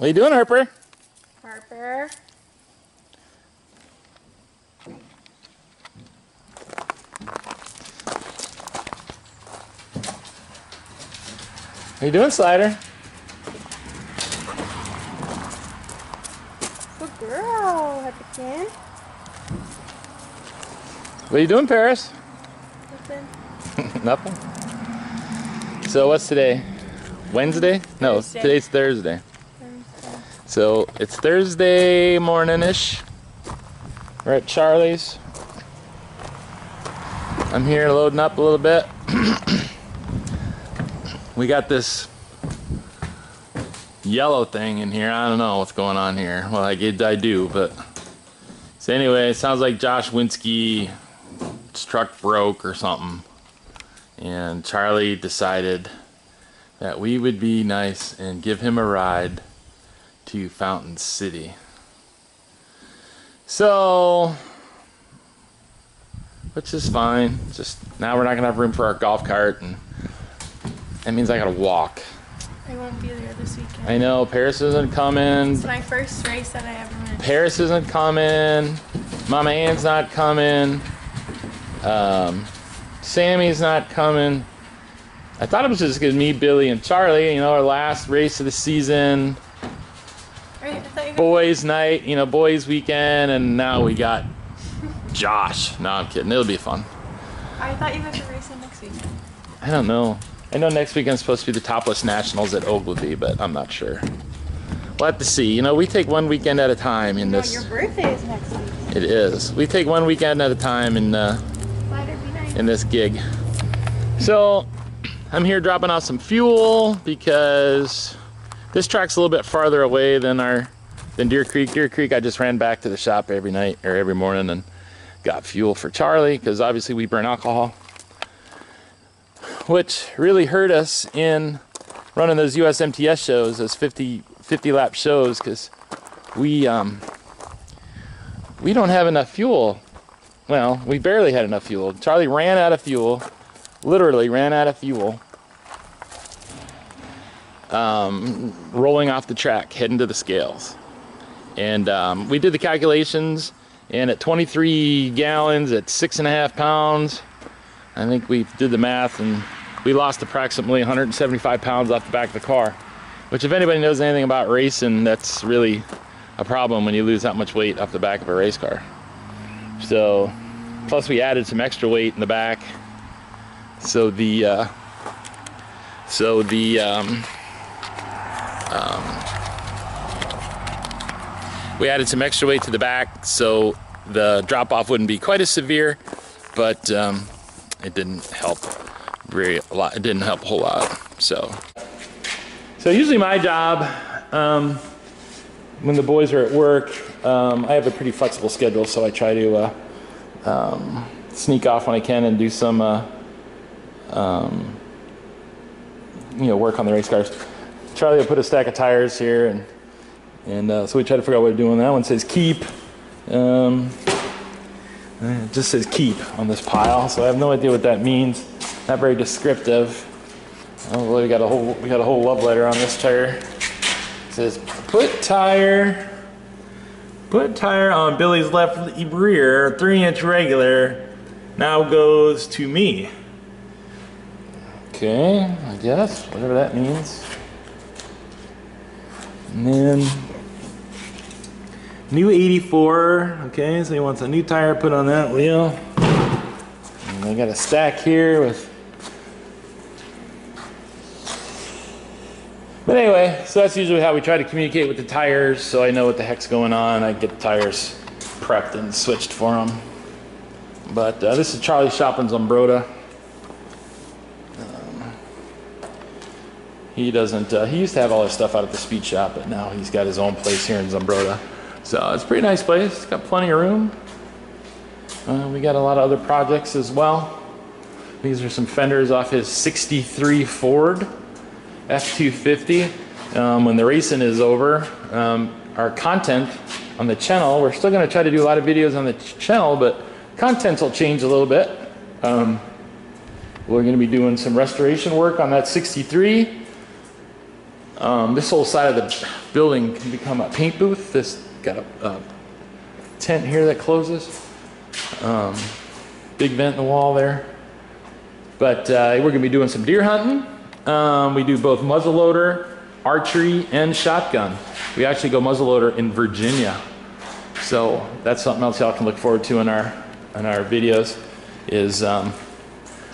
What are you doing, Harper? Harper. What are you doing, Slider? Good girl, Heppican. What are you doing, Paris? Nothing. Nothing? So what's today? Wednesday? No, Thursday. today's Thursday. So it's Thursday morning-ish. We're at Charlie's. I'm here loading up a little bit. We got this yellow thing in here. I don't know what's going on here. Well, I do, but... So anyway, it sounds like Josh Winsky's truck broke or something. And Charlie decided that we would be nice and give him a ride to Fountain City. So, which is fine. Just now we're not gonna have room for our golf cart, and that means I gotta walk. I won't be there this weekend. I know, Paris isn't coming. It's my first race that I ever missed. Paris isn't coming. Mama Ann's not coming. Sammy's not coming. I thought it was just gonna be me, Billy, and Charlie. You know, our last race of the season. Right, I thought you were... Boys' night, you know, boys' weekend, and now we got Josh. No, I'm kidding. It'll be fun. I thought you guys were racing next weekend. I don't know. I know next weekend's supposed to be the Topless Nationals at Blvd, but I'm not sure. We'll have to see. You know, we take one weekend at a time in this. Your birthday is next week. It is. We take one weekend at a time in this gig. So I'm here dropping off some fuel because this track's a little bit farther away than Deer Creek. Deer Creek, I just ran back to the shop every night or every morning and got fuel for Charlie because obviously we burn alcohol, which really hurt us in running those USMTS shows, those 50 lap shows, because we don't have enough fuel. Well, we barely had enough fuel. Charlie ran out of fuel, literally ran out of fuel, rolling off the track, heading to the scales. And we did the calculations, and at 23 gallons, at 6.5 pounds, I think we did the math, and we lost approximately 175 pounds off the back of the car. Which, if anybody knows anything about racing, that's really a problem when you lose that much weight off the back of a race car. So, plus we added some extra weight in the back. So we added some extra weight to the back, so the drop-off wouldn't be quite as severe, but it didn't help a lot. It didn't help a whole lot. So usually my job, when the boys are at work, I have a pretty flexible schedule, so I try to sneak off when I can and do some, work on the race cars. Charlie will put a stack of tires here, and so we try to figure out what to do on that. One says keep. It just says keep on this pile, so I have no idea what that means. Not very descriptive. Oh boy, we got a whole love letter on this tire. It says put tire on Billy's left rear, 3-inch regular. Now goes to me. Okay, I guess whatever that means. And then new 84. Okay, so he wants a new tire put on that wheel. And I got a stack here with. But anyway, so that's usually how we try to communicate with the tires, so I know what the heck's going on. I get the tires prepped and switched for them. But this is Charlie's shop in Zumbrota. He doesn't. He used to have all his stuff out at the speed shop, but now he's got his own place here in Zumbrota. So it's a pretty nice place. It's got plenty of room. We got a lot of other projects as well. These are some fenders off his '63 Ford F250. When the racing is over, our content on the channel, we're still going to try to do a lot of videos on the channel, but content will change a little bit. We're going to be doing some restoration work on that '63. This whole side of the building can become a paint booth. This got a tent here that closes. Big vent in the wall there. But we're gonna be doing some deer hunting. We do both muzzleloader, archery, and shotgun. We actually go muzzleloader in Virginia. So that's something else y'all can look forward to in our videos, is a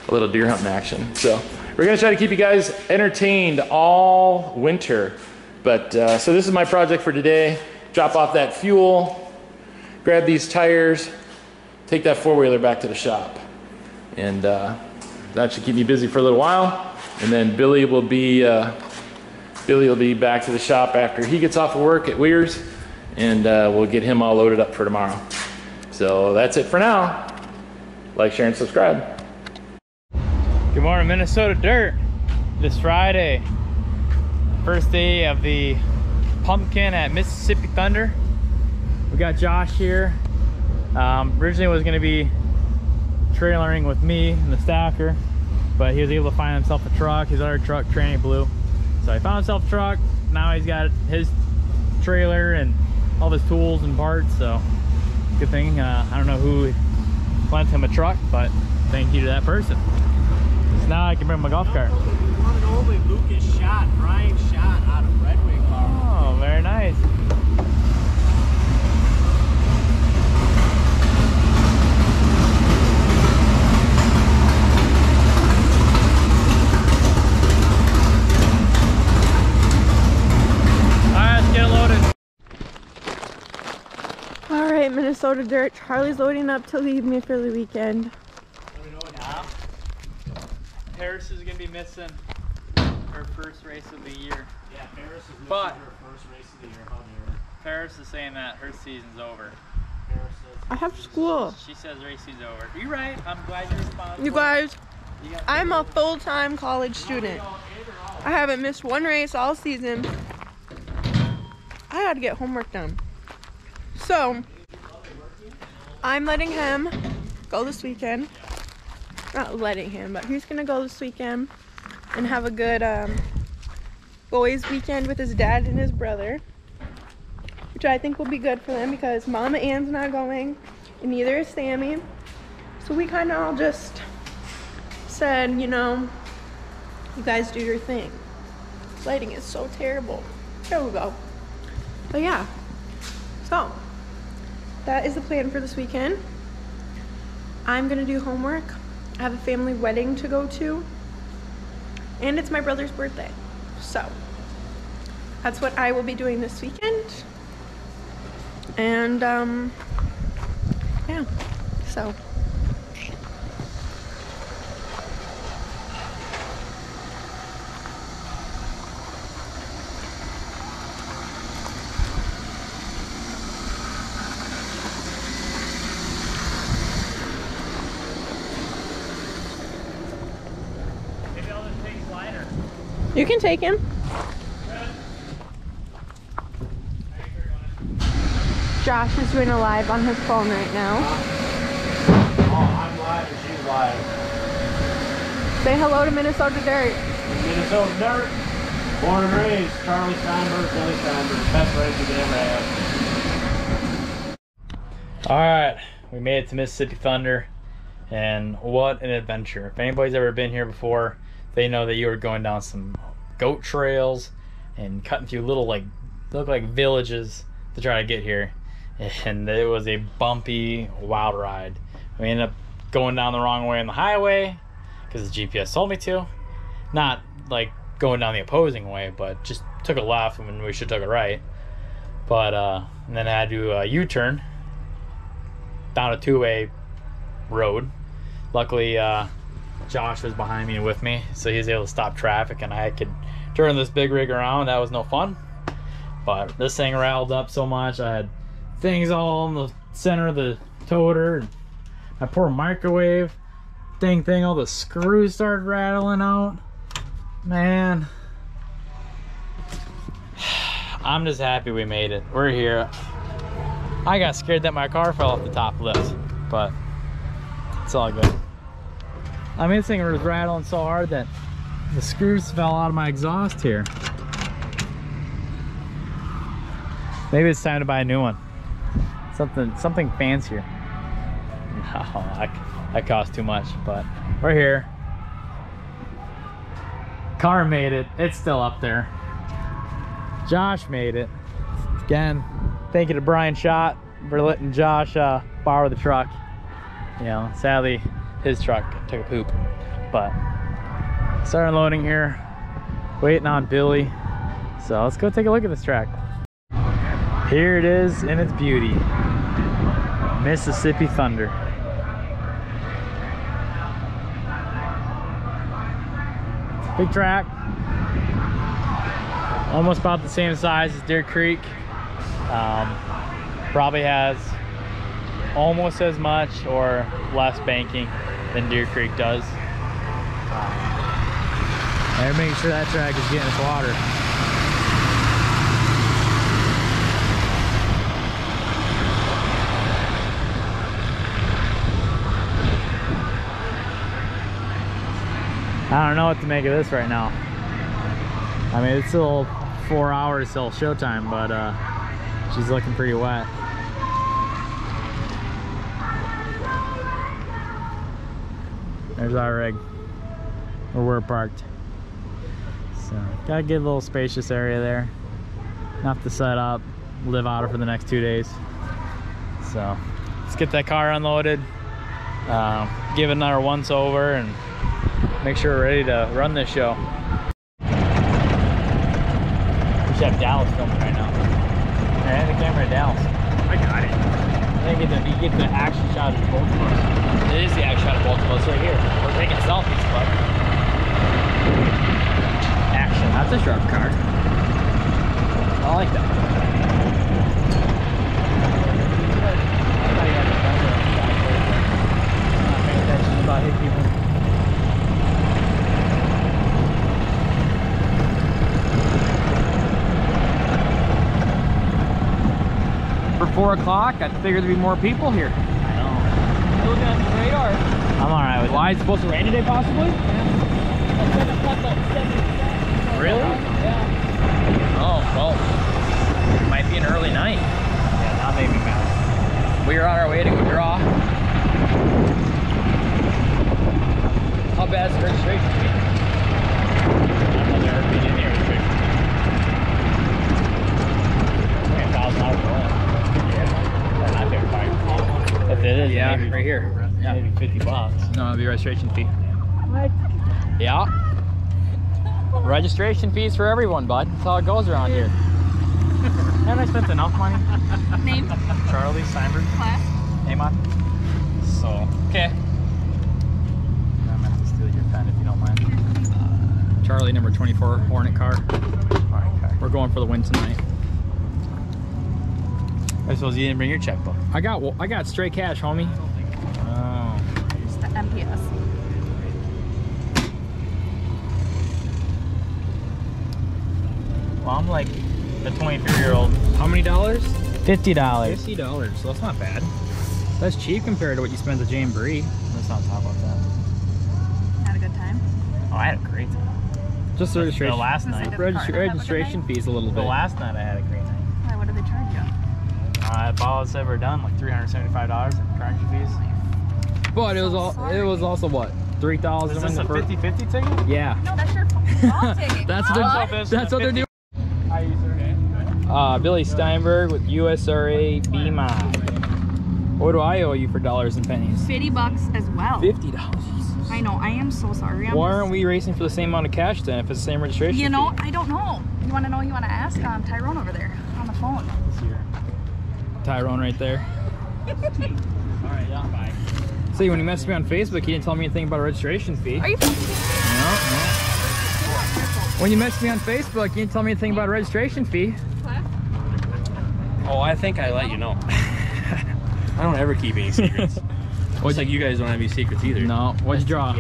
little deer hunting action. So we're gonna try to keep you guys entertained all winter. But so this is my project for today. Drop off that fuel, grab these tires, take that four-wheeler back to the shop. And that should keep me busy for a little while. And then Billy will be back to the shop after he gets off of work at Weir's, and we'll get him all loaded up for tomorrow. So that's it for now. Like, share, and subscribe. Good morning, Minnesota Dirt. This Friday, first day of the pumpkin at Mississippi Thunder. We got Josh here. Originally was going to be trailering with me and the stacker, but he was able to find himself a truck. His other truck, tranny, blew. So he found himself a truck. Now he's got his trailer and all of his tools and parts. So good thing. I don't know who lent him a truck, but thank you to that person. So now I can bring my golf cart. One and only Lucas Shot, Brian Shot out of Red Wing Car. Oh, very nice. Alright, Minnesota Dirt. Charlie's loading up to leave me for the weekend. Yeah. Harris is going to be missing her first race of the year. Yeah, Paris is missing But her first race of the year. How dare her. Paris is saying that her season's over. Paris says I have school. She says race season's over. You're right. I'm glad you're responsible. You guys, You got- I'm a full-time college student. I haven't missed one race all season. I gotta get homework done. So, I'm letting him go this weekend. Not letting him, but he's gonna go this weekend and have a good boys weekend with his dad and his brother, which I think will be good for them because Mama Ann's not going and neither is Sammy. So we kind of all just said, you know, you guys do your thing. Lighting is so terrible. There we go. But yeah, so that is the plan for this weekend. I'm gonna do homework. I have a family wedding to go to, and it's my brother's birthday. So that's what I will be doing this weekend. And yeah, so. You can take him. Josh is doing a live on his phone right now. Oh, I'm live and she's live. Say hello to Minnesota Dirt. Minnesota Dirt. Born and raised, Charlie Steinberg, Billy Steinberg. Best race we could ever have. Alright, we made it to Mississippi Thunder, and what an adventure. If anybody's ever been here before, they know that you are going down some goat trails and cutting through little, like, look like villages to try to get here. And it was a bumpy, wild ride. We ended up going down the wrong way on the highway because the GPS told me to. Not like going down the opposing way, but just took a left when we should have took a right. But and then I had to do a U-turn down a two-way road. Luckily, Josh was behind me and with me, so he was able to stop traffic and I could turn this big rig around. That was no fun, but this thing rattled up so much. I had things all in the center of the toter. My poor microwave thing, all the screws started rattling out. Man, I'm just happy we made it. We're here. I got scared that my car fell off the top lift, but it's all good. I mean, this thing was rattling so hard that the screws fell out of my exhaust here. Maybe it's time to buy a new one. Something fancier. No, that costs too much, but we're here. Car made it. It's still up there. Josh made it. Again, thank you to Brian Schott for letting Josh borrow the truck. You know, sadly, his truck took a poop. But start unloading here. Waiting on Billy. So let's go take a look at this track. Here it is in its beauty. Mississippi Thunder. Big track. Almost about the same size as Deer Creek. Probably has almost as much or less banking than Deer Creek does. They're making sure that track is getting its water. I don't know what to make of this right now. I mean, it's still 4 hours till showtime, but she's looking pretty wet. There's our rig, where we're parked. So, gotta get a little spacious area there. Enough to set up, live out of for the next 2 days. So, let's get that car unloaded, give it another once over, and make sure we're ready to run this show. We should have Dallas filming right now. I have the camera at Dallas. I got it. You get the action shot of both of us. It is the action shot of both of us right here. We're taking selfies, but action. That's a sharp card. I like that. I thought you had the camera shot. I'm not paying attention about hit people. For 4 o'clock, I figured there'd be more people here. I know. Looking at the radar. I'm alright with it. Why? It's supposed to rain today, possibly? Yeah. Really? Yeah. Oh, well. It might be an early night. Yeah, that made me mad. We are on our way to go draw. How bad is the registration fee? I've never been in the registration fee. $1,000 for one. If it is, yeah, maybe, right here. Yeah. Maybe 50 bucks. No, it'll be registration fee. What? Yeah. Registration fees for everyone, bud. That's how it goes around here. Haven't I spent enough money? Name? Charlie Steinberg. Class? Name on? So, okay. I'm gonna have to steal your pen if you don't mind. Charlie, number 24, Hornet car. We're going for the win tonight. I suppose you didn't bring your checkbook. I got straight cash, homie. Oh. It's the MPS. Well, I'm like the 23-year-old. How many dollars? $50. $50. So that's not bad. That's cheap compared to what you spent at Jane Bree. Let's not talk about that. Had a good time? Oh, I had a great time. Just the registration. The last night. Registration fees a little bit. The last night I had a great night. Why? What did they charge you? All it's ever done, like $375 in currency fees. But it was also what? 3,000. Is this a 50-50 ticket? Yeah. No, that's your football ticket. That's what they're doing. How are you, sir? Billy Steinberg with USRA BMI. What do I owe you for dollars and pennies? $50 as well. $50. I know. I am so sorry. Why aren't we racing for the same amount of cash then if it's the same registration fee? You know, I don't know. You want to know? You want to ask Tyrone over there on the phone. Tyrone right there. Alright, yeah, bye. See, when you messaged me on Facebook, you didn't tell me anything about a registration fee. Are you? No. When you messaged me on Facebook, you didn't tell me anything about a registration fee. What? Oh, I think I let you know. I don't ever keep any secrets. It's like you guys don't have any secrets either. No. What'd you draw?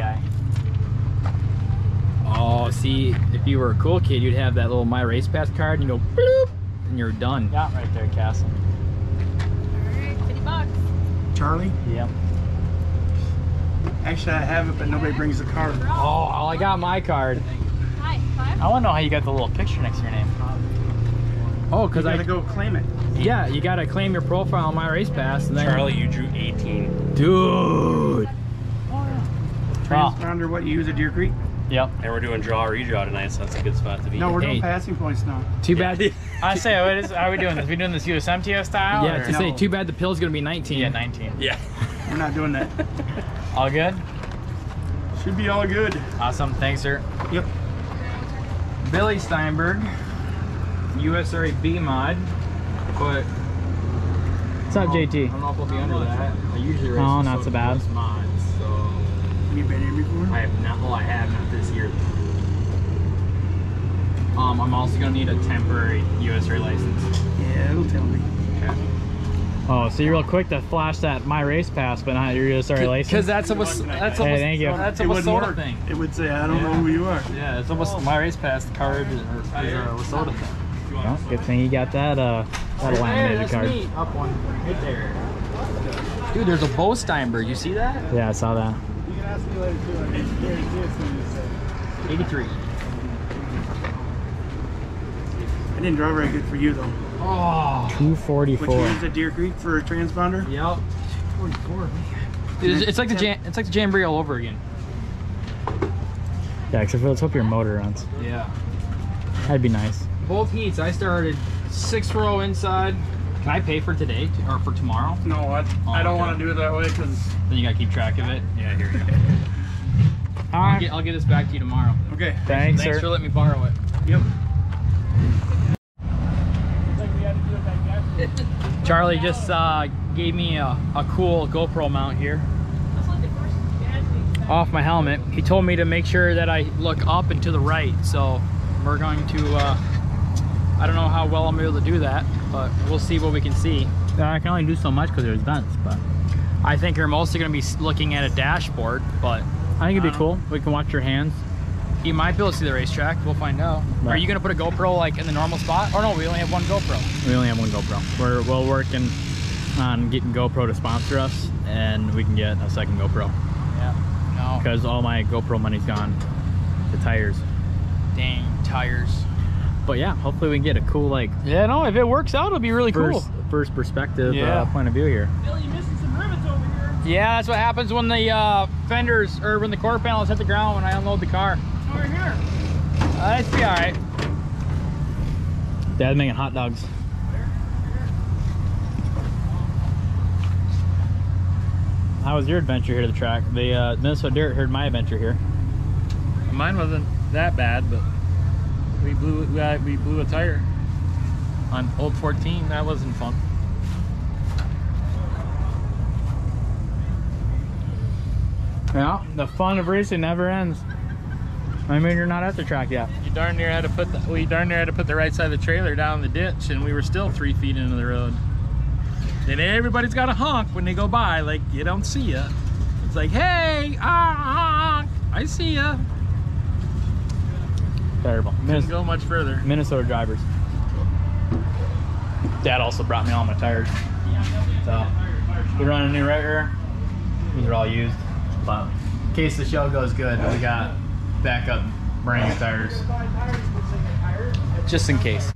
Oh, see, if you were a cool kid, you'd have that little My Race Pass card and you go bloop, and you're done. Yeah, right there, Castle. Charlie? Yep. Actually, I have it, but nobody brings the card. Oh, I got my card. Hi. I want to know how you got the little picture next to your name. Oh, You because gotta go claim it. Yeah, you gotta claim your profile on My Race Pass. And then, Charlie, you drew 18. dude. Transponder, what you use at Deer Creek? Yep. And we're doing draw or redraw tonight, so that's a good spot to be. No, we're doing Hey. passing points now. Too bad. I say, what is? Are we doing this? We doing this USMTO style? Yeah, or- to say, too bad the pill's gonna be 19. Yeah, 19. Yeah. We're not doing that. All good. Should be all good. Awesome. Thanks, sir. Yep. Billy Steinberg, USRA B mod. But What's up, JT? I don't know if I'll be under that. I usually race. Oh, not so bad. Mods, so You been here before? I have not. Well, I have not this year. I'm also gonna need a temporary USRA license. Yeah, it'll tell me. Oh, so you're real quick to flash that My Race Pass, but not your USRA license? Because that's almost Hey, thank you. that's a It wouldn't Wasota work. thing. It would say, I don't know who you are. Yeah, it's almost My Race Pass card is a Wasota thing. Well, good thing you got that laminated card. Neat. Up one right there. Dude, there's a Bo Steinberg. You see that? Yeah, I saw that. 83. I didn't draw very good for you though. Oh. Which you 244. used at Deer Creek for a transponder? Yep. 44. It's like the Jamboree all over again. Yeah, except for let's hope your motor runs. Yeah. That'd be nice. Both heats, I started 6th row inside. Can I pay for today or for tomorrow? No, I don't okay. want to do it that way because. Then you gotta keep track of it. Yeah, here you go. Alright. I'll get this back to you tomorrow. Okay. Thanks, Thanks sir. for letting me borrow it. Yep. Charlie just gave me a cool GoPro mount here off my helmet. He told me to make sure that I look up and to the right, so we're going to I don't know how well I'm able to do that, but we'll see what we can see. I can only do so much because there's vents, but I think you're mostly going to be looking at a dashboard, but I think it'd be cool. We can watch your hands. you might be able to see the racetrack. We'll find out. Right. Are you going to put a GoPro like in the normal spot? Or no, we only have one GoPro. We only have one GoPro. We're working on getting GoPro to sponsor us, and we can get a second GoPro Yeah. No. because all my GoPro money's gone to tires. Dang tires. But yeah, hopefully we can get a cool like Yeah, no, if it works out, it'll be really cool. first perspective Yeah. point of view here. Billy, you're missing some rivets over here. Yeah, that's what happens when the fenders or when the quarter panels hit the ground when I unload the car. Over here. It'd be all right. Dad's making hot dogs. How was your adventure here to the track? The Minnesota Dirt heard my adventure here. Mine wasn't that bad, but we blew a tire on old 14. That wasn't fun. Yeah, the fun of racing never ends. I mean, you're not at the track yet. We darn near had to put the right side of the trailer down the ditch, and we were still 3 feet into the road. Then everybody's got a honk when they go by, like you don't see ya. It's like, hey, honk, I see ya. Terrible. Couldn't go much further. Minnesota drivers. Dad also brought me all my tires. So we're running a new right rear. These are all used. But in case the show goes good, we got backup brand new tires. Just in case.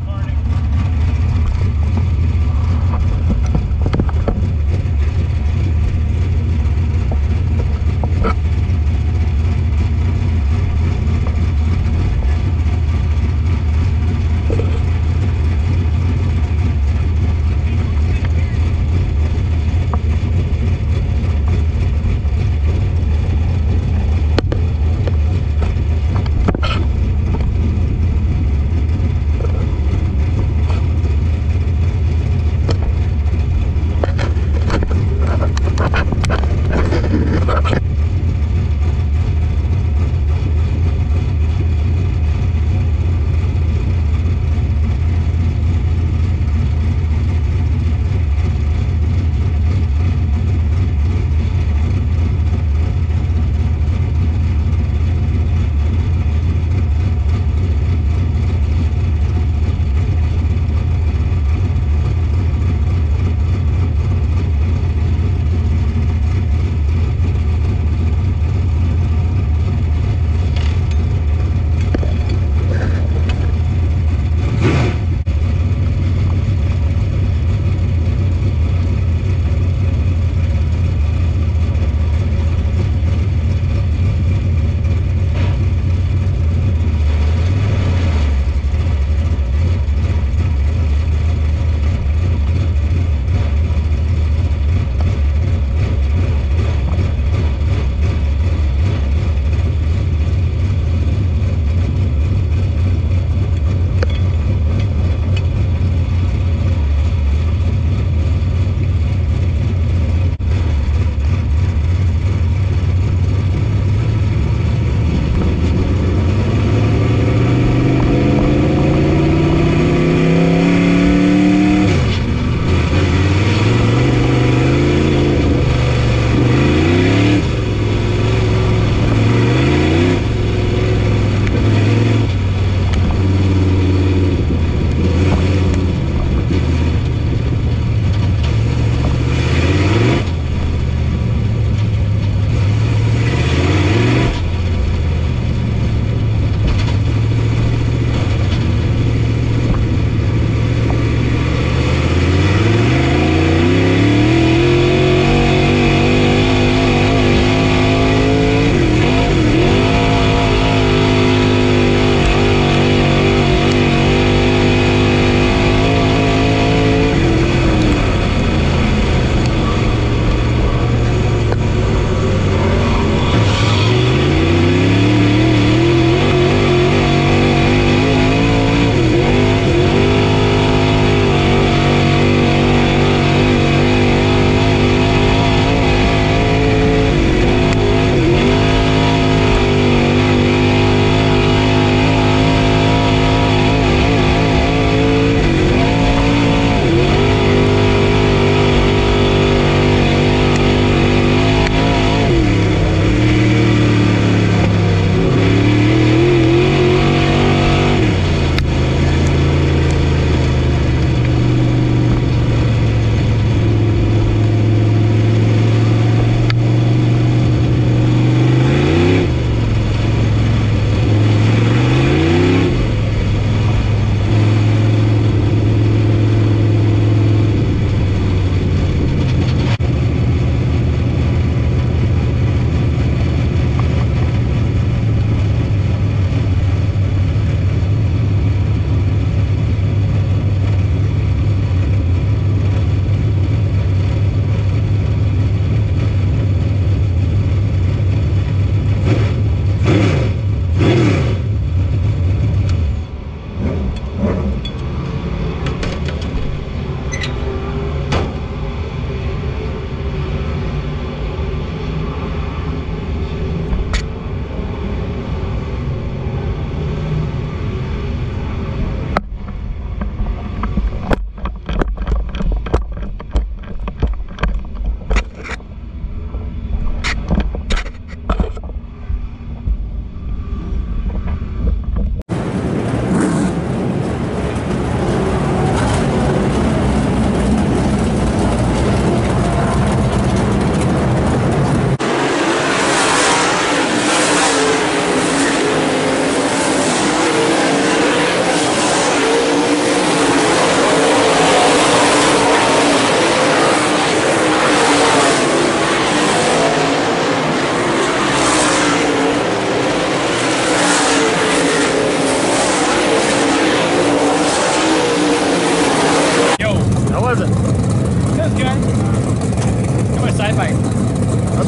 flat bike. I hope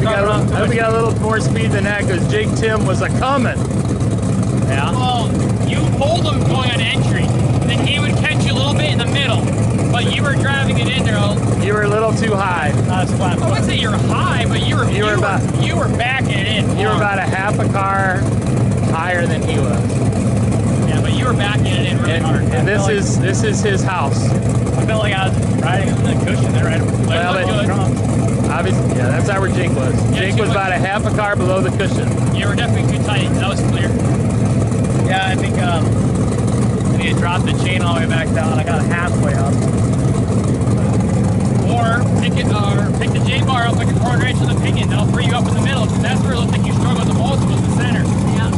you got a little more speed than that because Jake Tim was a coming. Yeah. Well, you pulled him going on entry, then he would catch you a little bit in the middle, but you were driving it in there. You were a little too high. Not as flat. I wouldn't say you were high, but you were backing it in. You were about a half a car higher than he was. Yeah, but you were backing it in really hard. And this is his house. I felt like I was riding on the cushion there, right? Well, but obviously, yeah, that's how where Jake was. Yeah, Jake was about a half a car below the cushion. You were definitely too tight. That was clear. Yeah, I think I need to drop the chain all the way back down. I got halfway up. Or pick the J bar up like a corner inch of the pinion. That'll free you up in the middle, because that's where it looked like you struggled the most, was the center. Yeah.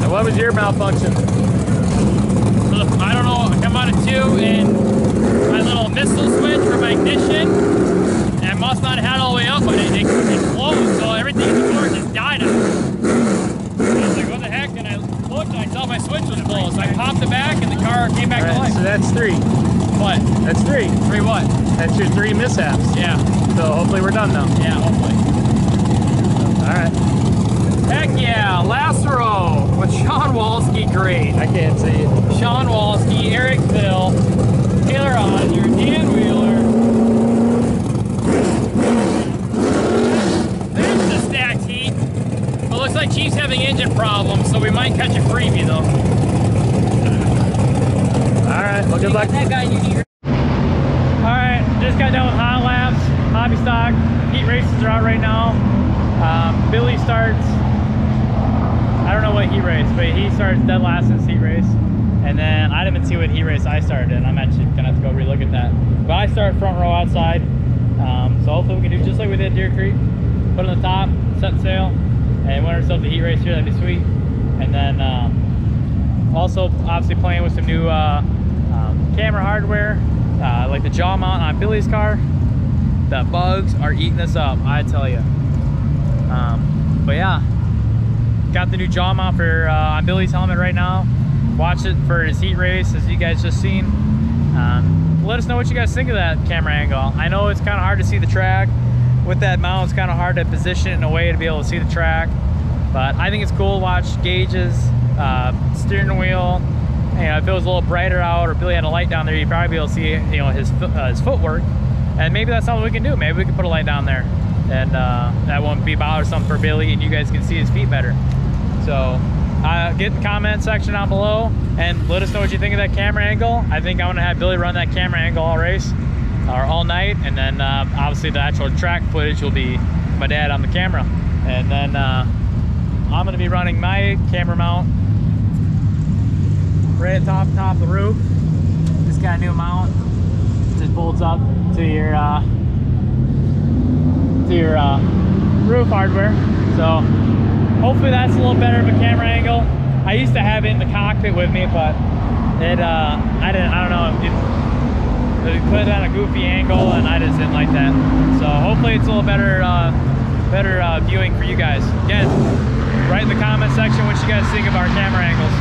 And what was your malfunction? So I don't know. I come out of 2 and my little missile switch for my ignition, and I must not have had it all the way up, but it closed. So everything in the car just died out. I was like, what the heck? And I looked and I saw my switch was closed. So I popped it back and the car came back to life. So that's 3. What? That's 3. 3 what? That's your 3 mishaps. Yeah. So hopefully we're done now. Yeah, hopefully. All right. Heck yeah, last row with Sean Walsky, great. I can't see it. Sean Walsky, Eric Phil, Taylor Osier, Dan Wheeler. There's the stacked heat. But looks like Chief's having engine problems, so we might catch a freebie though. All right. Well, good luck. That guy you need. Alright, just got done with hot laps, hobby stock, heat races are out right now. Billy starts, I don't know what heat race, but he starts dead last in his heat race. And then I didn't even see what heat race I started in. I'm actually gonna have to go relook at that. But I start front row outside. So hopefully we can do just like we did at Deer Creek. Put on the top, set sail, and win ourselves a heat race here, that'd be sweet. And then also obviously playing with some new camera hardware. Like the jaw mount on Billy's car. The bugs are eating us up, I tell you. But yeah, got the new jaw mount for on Billy's helmet right now. Watch it for his heat race, as you guys just seen. Let us know what you guys think of that camera angle. I know it's kind of hard to see the track. With that mount, it's kind of hard to position it in a way to be able to see the track. But I think it's cool to watch gauges, steering wheel. You know, if it was a little brighter out or Billy had a light down there, you'd probably be able to see, you know, his footwork. And maybe that's something we can do. Maybe we can put a light down there, and that won't be bothersome for Billy, and you guys can see his feet better. So get in the comment section down below and let us know what you think of that camera angle. I think I'm gonna have Billy run that camera angle all race or all night, and then obviously the actual track footage will be my dad on the camera. And then I'm gonna be running my camera mount right at top of the roof. Just got a new mount. Just bolts up to your roof hardware. So hopefully that's a little better of a camera angle. I used to have it in the cockpit with me, but it I don't know, it put it on a goofy angle, and I just didn't like that. So hopefully it's a little better viewing for you guys. Again, write in the comment section what you guys think of our camera angles.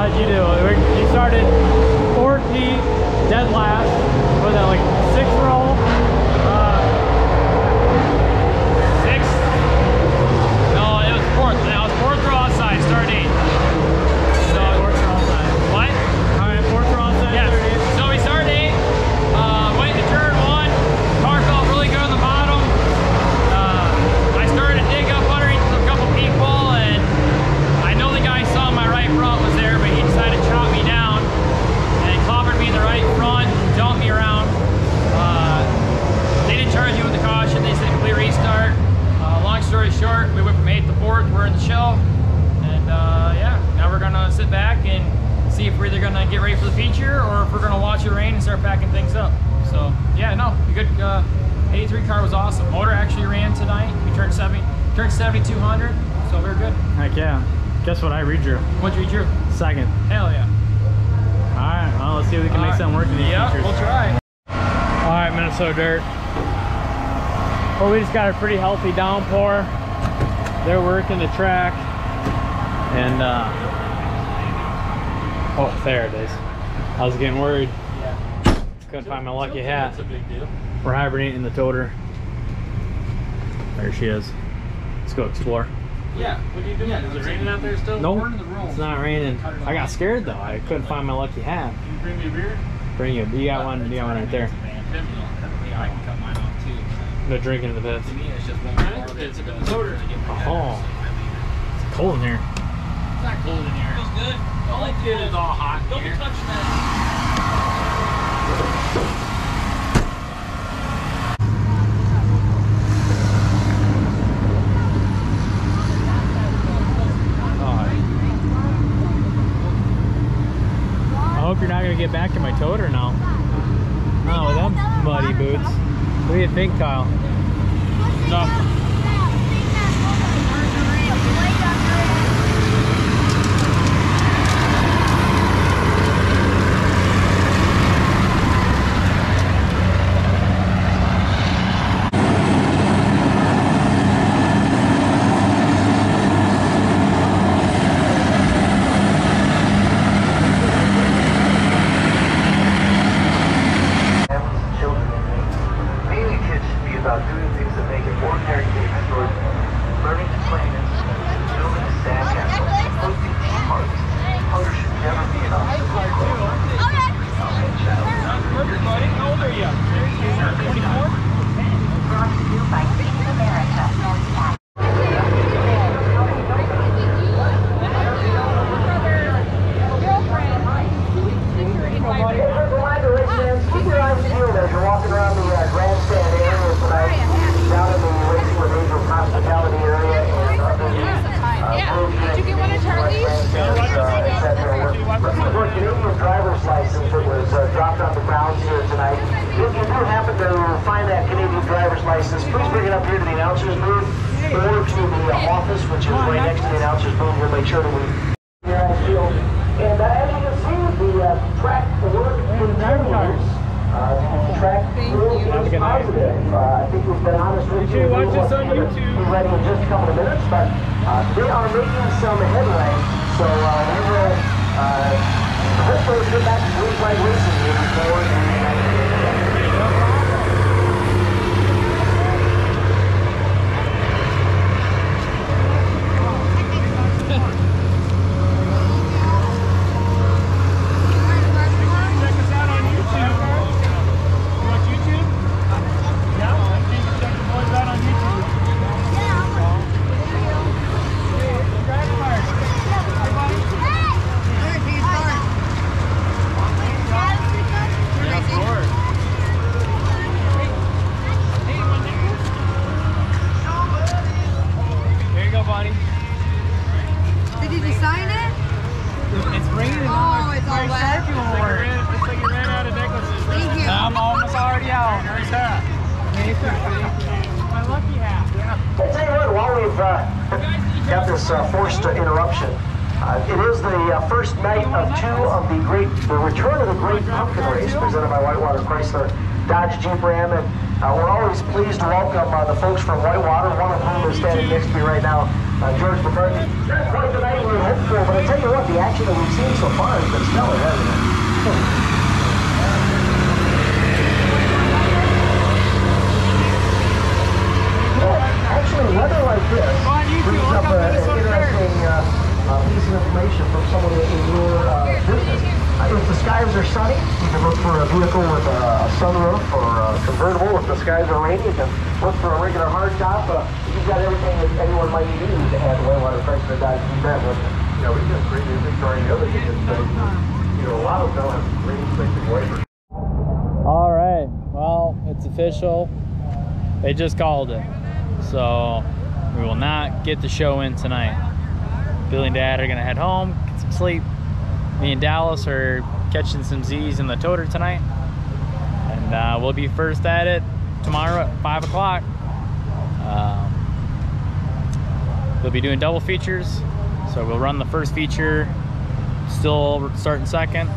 How'd you do? You started 4th heat, dead last. Was that like 6th roll? 6th? No, it was 4th. I was 4th row outside, start 8th. So, 4th roll outside. what? Alright, 4th roll outside, Yeah. 38. So we started 8th. Went to turn 1. Car felt really good on the bottom. I started to dig up underneath a couple people, and I know the guy saw my right front was there, but he decided to chop me down and clobbered me in the right front, dumped me around. They didn't charge me with the caution. They said complete restart. Long story short, we went from 8th to 4th. We're in the show, and yeah, now we're gonna sit back and see if we're either gonna get ready for the feature or if we're gonna watch it rain and start packing things up. So yeah, no, good. 83 car was awesome. Motor actually ran tonight. We turned 7,200, so we're good. Heck yeah. Guess what I redrew? What'd you drew? 2nd. Hell yeah. Alright, well, let's see if we can make something work in these Yeah, features. we'll try. Alright, Minnesota Dirt. Well, we just got a pretty healthy downpour. They're working the track. And, oh, there it is. I was getting worried. Couldn't find my lucky hat. That's a big deal. We're hibernating the toter. There she is. Let's go explore. Yeah, what are you doing? Is it raining out there still? Nope, We're in the room. it's not raining. I got scared though. I couldn't find my lucky hat. Can you bring me a beer? Bring you. You got one. You got one right there. Yeah, I can cut mine off too. No drinking in the pits. To me, it's just one more bit to the motor to get my head. Oh, it's cold in here. It's not cold in here. Feels good. All I did is all hot in here. Don't be touching that. I hope you're not gonna get back to my toter now. Oh, with them muddy boots. What do you think, Kyle? No. Please bring it up here to the announcer's booth or to the office, which is right next to the announcer's booth. We'll make sure that we here on the field. And as you can see, the track work continues. Track work is positive. I think we've been honest with you. Watch this on YouTube. Be ready in just a couple of minutes, but they are making some headway. So we will hopefully get back to Blue Flag Racing moving forward. Got this forced interruption. It is the first night of the return of the Great Pumpkin Race presented by Whitewater Chrysler Dodge Jeep Ram, and we're always pleased to welcome the folks from Whitewater, one of whom is standing next to me right now. George McCarthy. Not quite the night we were hoping for, but I tell you what, the action that we've seen so far has been stellar, hasn't it? Well, actually, weather like this brings up an interesting piece of information from someone in your business. If the skies are sunny, you can look for a vehicle with a sunroof or a convertible. If the skies are rainy, you can look for a regular hardtop. You've got everything that anyone might need to add whitewater pressure to keep that with. You know, we just bring inventory and the other thing is, you know, a lot of them don't have rain restricted waivers. All right, well, it's official. They just called it. So we will not get the show in tonight. Billy and Dad are gonna head home, get some sleep. Me and Dallas are catching some Z's in the toter tonight. And we'll be first at it tomorrow at 5 o'clock. They'll be doing double features. So we'll run the first feature, still starting second,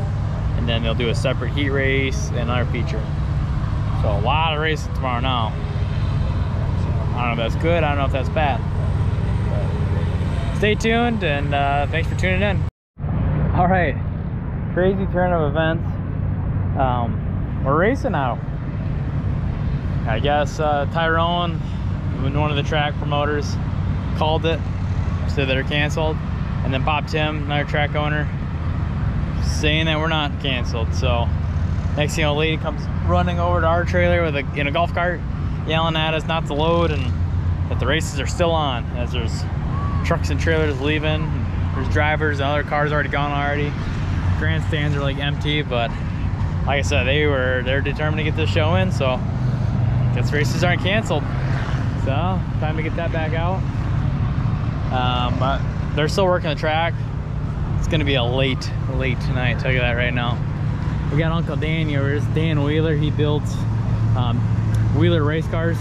and then they'll do a separate heat race and another feature. So a lot of racing tomorrow now. I don't know if that's good, I don't know if that's bad. But stay tuned, and thanks for tuning in. All right, crazy turn of events. We're racing now. I guess Tyrone, one of the track promoters, called it, said they're canceled, and then Bob Tim, another track owner, saying that we're not canceled. So next thing you know, a lady comes running over to our trailer with in a golf cart, yelling at us not to load and that the races are still on, as there's trucks and trailers leaving. There's drivers and other cars already gone already. Grandstands are like empty, but like I said, they're determined to get this show in, so I guess races aren't canceled. So time to get that back out. But they're still working the track. It's gonna be a late tonight, I'll tell you that right now. We got Uncle Dan here. Here's Dan Wheeler. He builds Wheeler race cars,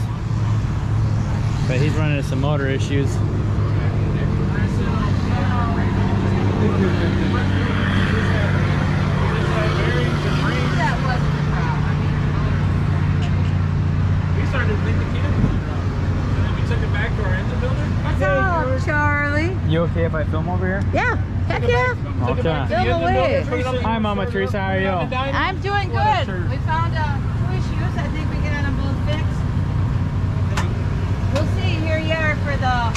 but he's running into some motor issues. Charlie. You okay if I film over here? Yeah, heck yeah. Okay. Film away. Hi, Mama Teresa. How are you? I'm doing good. We found 2 issues. I think we got them both fixed. We'll see. Here you are for the...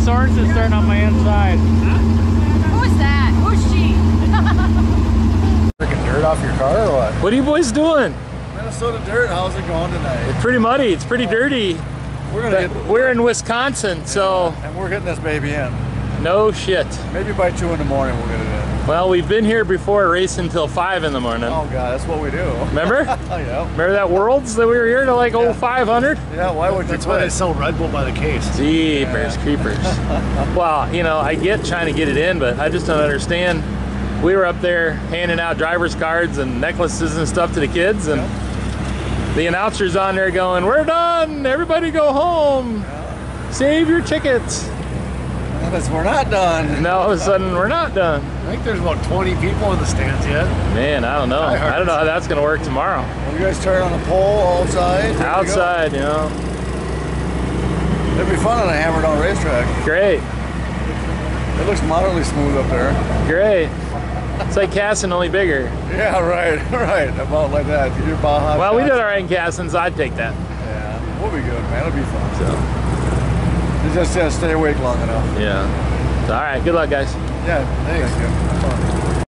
Sorensen starting on my inside. Who's that? Who's she? Freaking dirt off your car or what? What are you boys doing? Minnesota dirt, how's it going tonight? It's pretty muddy, it's pretty dirty. We're in Wisconsin, so... And we're getting this baby in. No shit. Maybe by 2 in the morning we'll get it in. Well, we've been here before racing until 5 in the morning. Oh God, that's what we do. Remember? Oh yeah. Remember that Worlds that we were here to like 0500? Yeah, why would you That's why they sell Red Bull by the case. Jeepers creepers. Well, you know, I get trying to get it in, but I just don't understand. We were up there handing out driver's cards and necklaces and stuff to the kids, and the announcer's on there going, "We're done, everybody go home. Save your tickets." We're not done. Now all of a sudden we're not done. I think there's about 20 people in the stands yet. Man, I don't know. I don't know how that's gonna work tomorrow. Well, you guys turn on the pole outside. Outside, you know. It'd be fun on a hammered on racetrack. Great. It looks moderately smooth up there. Great. It's like casting, only bigger. Yeah, right, right. About like that. Your Baja Well, we shots. did our in castings. I'd take that. Yeah, we'll be good, man. It'll be fun. So, You just stay awake long enough. yeah. So, all right. Good luck, guys. Yeah, thanks. Have fun.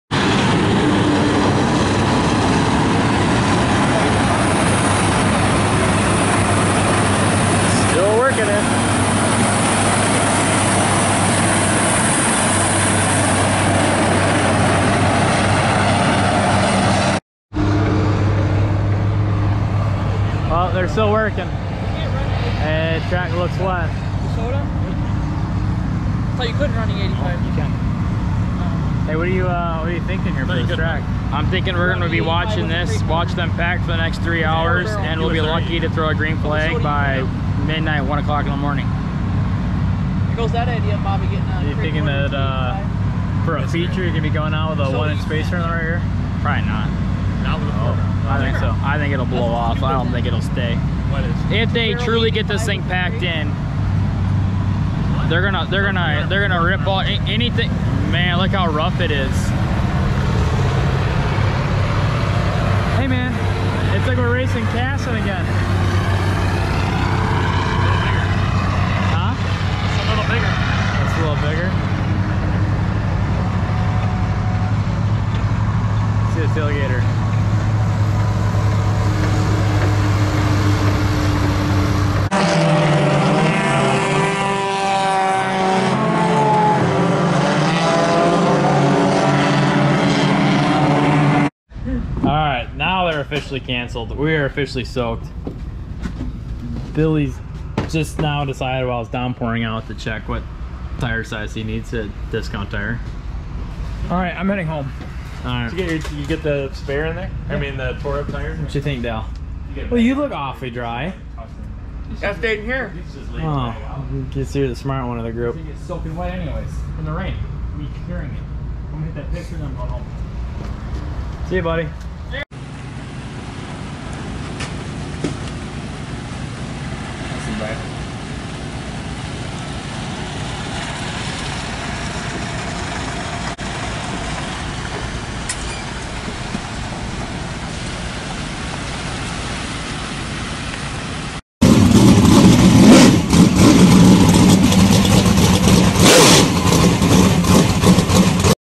Still working it. Well, they're still working. And track looks wet. Soda? I thought you couldn't running 85. You can. Hey, what are you thinking here for this track? I'm thinking we're going to be watching this, watch them pack for the next 3 hours, and we'll be lucky to throw a green flag by midnight, 1 o'clock in the morning. There goes that idea of Bobby getting Are you thinking that for a feature you're going to be going out with a 1-inch spacer in the right rear? Probably not. Not with a I think so. I think it'll blow off. I don't think it'll stay. If they truly get this thing packed in, they're gonna rip all anything. Man, look how rough it is. Hey man, it's like we're racing Casson again. Huh? It's a little bigger. It's a little bigger. See the tailgater. Alright, now they're officially canceled. We are officially soaked. Billy's just now decided while it's downpouring out to check what tire size he needs at Discount Tire. Alright, I'm heading home. Alright. You get the spare in there? I mean the tore up tires? What you think, Dale? Well, you look awfully dry. I stayed in here. Oh, guess you're the smart one of the group. It's soaking wet anyways from the rain. Me hearing it. I'm gonna hit that picture and I'm going home. See you, buddy.